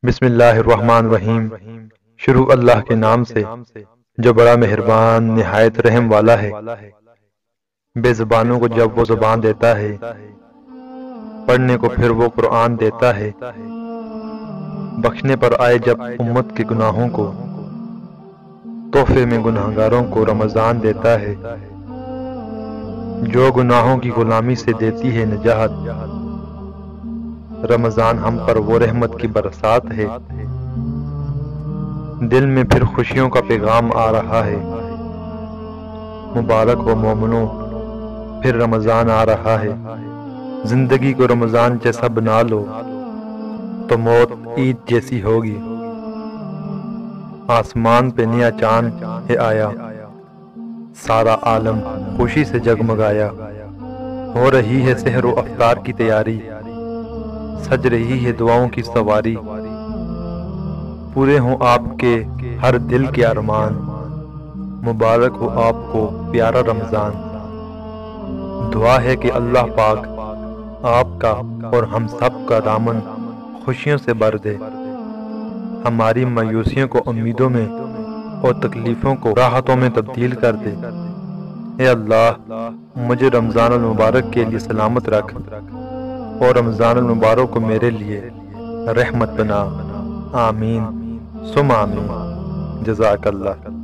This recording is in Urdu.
بسم اللہ الرحمن الرحیم۔ شروع اللہ کے نام سے جو بڑا مہربان نہایت رحم والا ہے۔ بے زبانوں کو جب وہ زبان دیتا ہے، پڑھنے کو پھر وہ قرآن دیتا ہے۔ بخشنے پر آئے جب امت کے گناہوں کو، تحفے میں گناہگاروں کو رمضان دیتا ہے۔ جو گناہوں کی غلامی سے دیتی ہے نجات، رمضان ہم پر وہ رحمت کی برسات ہے۔ دل میں پھر خوشیوں کا پیغام آ رہا ہے۔ مبارک ہو مومنوں، پھر رمضان آ رہا ہے۔ زندگی کو رمضان جیسا بنا لو تو موت عید جیسی ہوگی۔ آسمان پہ نیا چاند ہے آیا، سارا عالم خوشی سے جگمگایا۔ ہو رہی ہے سحر و افطار کی تیاری، سج رہی ہے دعاؤں کی سواری۔ پورے ہوں آپ کے ہر دل کے ارمان، مبارک ہو آپ کو پیارا رمضان۔ دعا ہے کہ اللہ پاک آپ کا اور ہم سب کا دامن خوشیوں سے بھر دے، ہماری مایوسیوں کو امیدوں میں اور تکلیفوں کو راحتوں میں تبدیل کر دے۔ اے اللہ، مجھے رمضان المبارک کے لیے سلامت رکھ اور رمضان المبارک کو میرے لیے رحمت بنا۔ آمین ثم آمین۔ جزاک اللہ۔